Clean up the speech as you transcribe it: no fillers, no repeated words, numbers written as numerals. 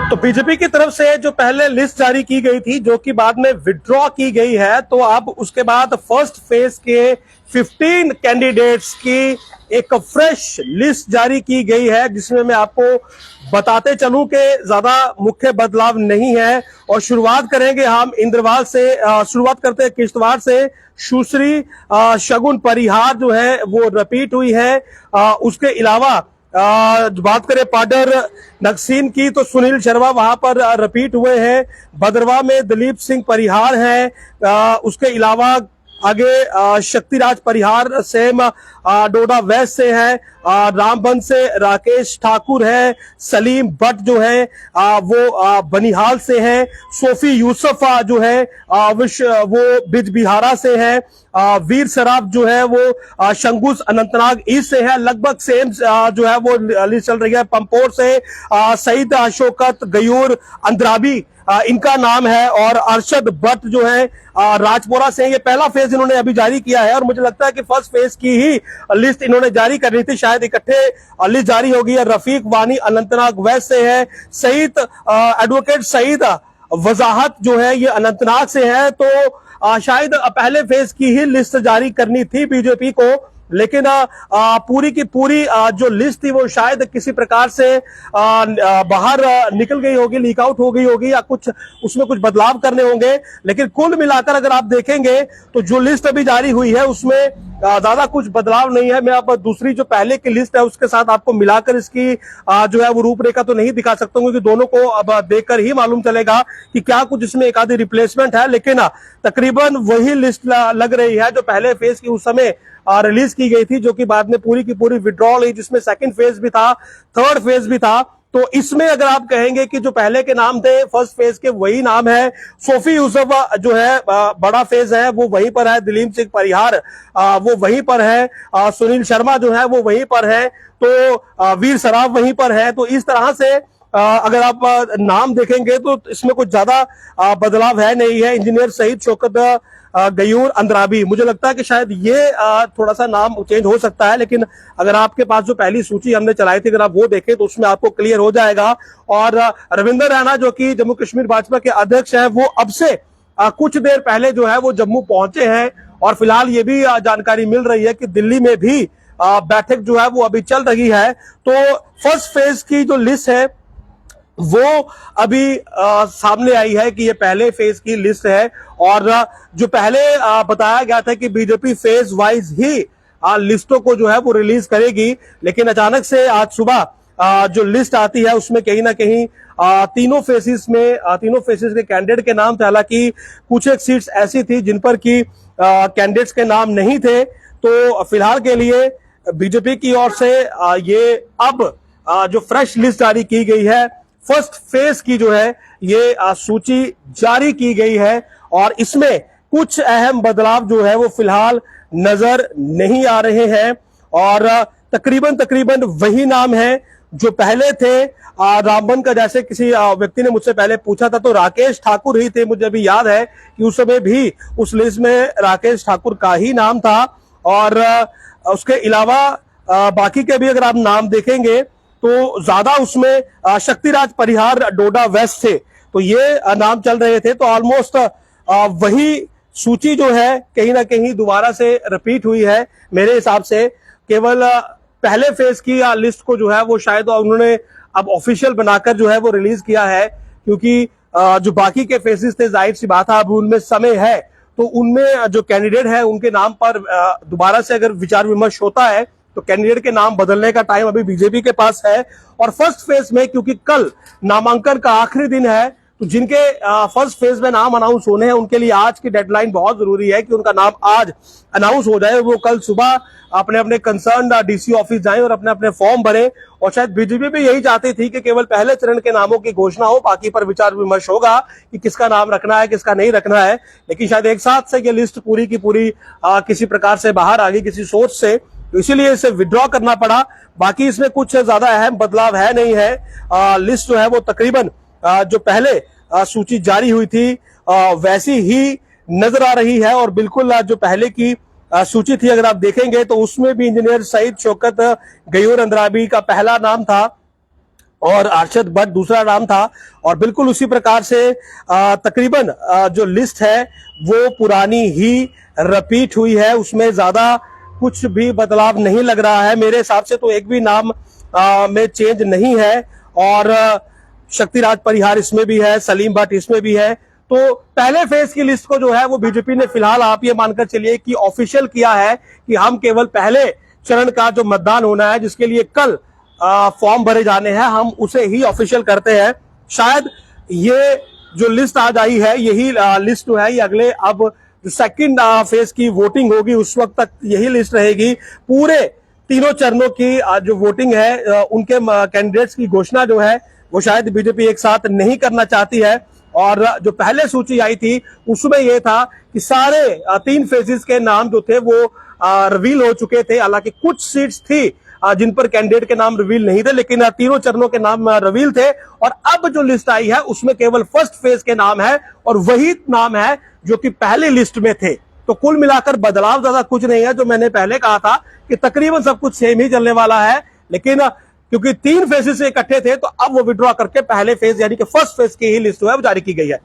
तो बीजेपी की तरफ से जो पहले लिस्ट जारी की गई थी, जो कि बाद में विड्रॉ की गई है, तो अब उसके बाद फर्स्ट फेज के 15 कैंडिडेट्स की एक फ्रेश लिस्ट जारी की गई है, जिसमें मैं आपको बताते चलूं कि ज्यादा मुख्य बदलाव नहीं है। और शुरुआत करेंगे हम इंद्रवाल से, शुरुआत करते हैं किश्तवाड़ से। सुश्री शगुन परिहार जो है वो रिपीट हुई है। उसके अलावा बात करें पाडर नक्सीन की, तो सुनील शर्मा वहां पर रिपीट हुए हैं। भद्रवा में दिलीप सिंह परिहार हैं। उसके अलावा आगे शक्तिराज परिहार सेम डोडा वेस्ट से है। रामबन से राकेश ठाकुर है। सलीम भट्ट जो है वो बनिहाल से है। सोफी यूसुफ जो है वो बिजबिहारा से है। वीर सराफ जो है वो शंगुस अनंतनाग ईस्ट से है। लगभग सेम जो है वो लिस्ट चल रही है। पंपोर से सईद शौकत गयूर अंद्राबी इनका नाम है। और अरशद भट्ट जो है राजपुरा से। ये पहला फेज इन्होंने अभी जारी किया है और मुझे लगता है कि फर्स्ट फेज की ही लिस्ट इन्होंने जारी करनी थी, शायद इकट्ठे लिस्ट जारी होगी। रफीक वानी अनंतनाग वेस्ट से है। सईद एडवोकेट सईद वजाहत जो है ये अनंतनाग से है। तो शायद पहले फेज की ही लिस्ट जारी करनी थी बीजेपी को, लेकिन पूरी की पूरी जो लिस्ट थी वो शायद किसी प्रकार से बाहर निकल गई होगी, लीक आउट हो गई होगी, या कुछ उसमें कुछ बदलाव करने होंगे। लेकिन कुल मिलाकर अगर आप देखेंगे तो जो लिस्ट अभी जारी हुई है उसमें ज्यादा कुछ बदलाव नहीं है। मैं अब दूसरी जो पहले की लिस्ट है उसके साथ आपको मिलाकर इसकी जो है वो रूपरेखा तो नहीं दिखा सकता हूँ, क्योंकि दोनों को अब देखकर ही मालूम चलेगा कि क्या कुछ इसमें एक आधी रिप्लेसमेंट है। लेकिन तकरीबन वही लिस्ट लग रही है जो पहले फेज की उस समय रिलीज की गई थी, जो कि बाद में पूरी की पूरी विड्रॉल हुई, जिसमें सेकंड फेज भी था, थर्ड फेज भी था। तो इसमें अगर आप कहेंगे कि जो पहले के नाम थे फर्स्ट फेज के वही नाम है। सोफी यूसुफ जो है बड़ा फेज है वो वहीं पर है। दिलीप सिंह परिहार वो वहीं पर है। सुनील शर्मा जो है वो वहीं पर है। तो वीर सराफ वहीं पर है। तो इस तरह से अगर आप नाम देखेंगे तो इसमें कुछ ज्यादा बदलाव है नहीं है। इंजीनियर सईद शौकत गयूर अंद्राबी, मुझे लगता है कि शायद ये थोड़ा सा नाम चेंज हो सकता है, लेकिन अगर आपके पास जो पहली सूची हमने चलाई थी अगर आप वो देखें तो उसमें आपको क्लियर हो जाएगा। और रविंदर रैना जो कि जम्मू कश्मीर भाजपा के अध्यक्ष हैं, वो अब से कुछ देर पहले जो है वो जम्मू पहुंचे हैं। और फिलहाल ये भी जानकारी मिल रही है कि दिल्ली में भी बैठक जो है वो अभी चल रही है। तो फर्स्ट फेज की जो लिस्ट है वो अभी सामने आई है कि ये पहले फेज की लिस्ट है। और जो पहले बताया गया था कि बीजेपी फेज वाइज ही लिस्टों को जो है वो रिलीज करेगी, लेकिन अचानक से आज सुबह जो लिस्ट आती है उसमें कहीं ना कहीं तीनों फेसेस के कैंडिडेट के नाम थे। हालांकि कुछ एक सीट्स ऐसी थी जिन पर की कैंडिडेट्स के नाम नहीं थे। तो फिलहाल के लिए बीजेपी की ओर से ये अब जो फ्रेश लिस्ट जारी की गई है, फर्स्ट फेज की जो है ये सूची जारी की गई है। और इसमें कुछ अहम बदलाव जो है वो फिलहाल नजर नहीं आ रहे हैं। और तकरीबन वही नाम है जो पहले थे। रामबन का जैसे किसी व्यक्ति ने मुझसे पहले पूछा था तो राकेश ठाकुर ही थे। मुझे अभी याद है कि उस समय भी उस लिस्ट में राकेश ठाकुर का ही नाम था। और उसके अलावा बाकी के भी अगर आप नाम देखेंगे तो ज्यादा उसमें शक्तिराज परिहार डोडा वेस्ट थे, तो ये नाम चल रहे थे। तो ऑलमोस्ट वही सूची जो है कहीं ना कहीं दोबारा से रिपीट हुई है मेरे हिसाब से। केवल पहले फेज की लिस्ट को जो है वो शायद उन्होंने अब ऑफिशियल बनाकर जो है वो रिलीज किया है, क्योंकि जो बाकी के फेजेस थे जाहिर सी बात है अब उनमें समय है, तो उनमें जो कैंडिडेट है उनके नाम पर दोबारा से अगर विचार विमर्श होता है तो कैंडिडेट के नाम बदलने का टाइम अभी बीजेपी के पास है। और फर्स्ट फेज में क्योंकि कल नामांकन का आखिरी दिन है, तो जिनके फर्स्ट फेज में नाम अनाउंस होने हैं उनके लिए आज की डेडलाइन बहुत जरूरी है कि उनका नाम आज अनाउंस हो जाए। वो कल सुबह अपने अपने कंसर्न डीसी ऑफिस जाएं और अपने अपने फॉर्म भरें। और शायद बीजेपी भी यही चाहती थी कि केवल पहले चरण के नामों की घोषणा हो, बाकी पर विचार विमर्श होगा कि किसका नाम रखना है किसका नहीं रखना है। लेकिन शायद एक साथ से ये लिस्ट पूरी की पूरी किसी प्रकार से बाहर आ गई किसी सोच से, तो इसीलिए इसे विड्रॉ करना पड़ा। बाकी इसमें कुछ ज्यादा अहम बदलाव है नहीं है। लिस्ट जो है वो तकरीबन जो पहले सूची जारी हुई थी वैसी ही नजर आ रही है। और बिल्कुल जो पहले की सूची थी अगर आप देखेंगे तो उसमें भी इंजीनियर सईद शौकत गयूर अंद्राबी का पहला नाम था। और अरशद भट्ट दूसरा नाम था। और बिल्कुल उसी प्रकार से तकरीबन जो लिस्ट है वो पुरानी ही रिपीट हुई है, उसमें ज्यादा कुछ भी बदलाव नहीं लग रहा है। मेरे हिसाब से तो एक भी नाम में चेंज नहीं है। और शक्तिराज परिहार इसमें भी है, सलीम भट्ट इसमें भी है। तो पहले फेज की लिस्ट को जो है वो बीजेपी ने फिलहाल आप ये मानकर चलिए कि ऑफिशियल किया है कि हम केवल पहले चरण का जो मतदान होना है, जिसके लिए कल फॉर्म भरे जाने हैं, हम उसे ही ऑफिशियल करते हैं। शायद ये जो लिस्ट आज आई है, यही लिस्ट जो है ये अगले अब जो सेकंड फेज की वोटिंग होगी उस वक्त तक यही लिस्ट रहेगी। पूरे तीनों चरणों की जो वोटिंग है उनके कैंडिडेट्स की घोषणा जो है वो शायद बीजेपी एक साथ नहीं करना चाहती है। और जो पहले सूची आई थी उसमें यह था कि सारे 3 फेजेस के नाम जो थे वो रिवील हो चुके थे। हालांकि कुछ सीट्स थी जिन पर कैंडिडेट के नाम रिवील नहीं थे, लेकिन तीनों चरणों के नाम रिवील थे। और अब जो लिस्ट आई है उसमें केवल फर्स्ट फेज के नाम है और वही नाम है जो कि पहली लिस्ट में थे। तो कुल मिलाकर बदलाव ज्यादा कुछ नहीं है। जो मैंने पहले कहा था कि तकरीबन सब कुछ सेम ही चलने वाला है, लेकिन क्योंकि 3 फेजेस से इकट्ठे थे तो अब वो विड्रॉ करके पहले फेज यानी कि फर्स्ट फेज की ही लिस्ट जो है वो जारी की गई है।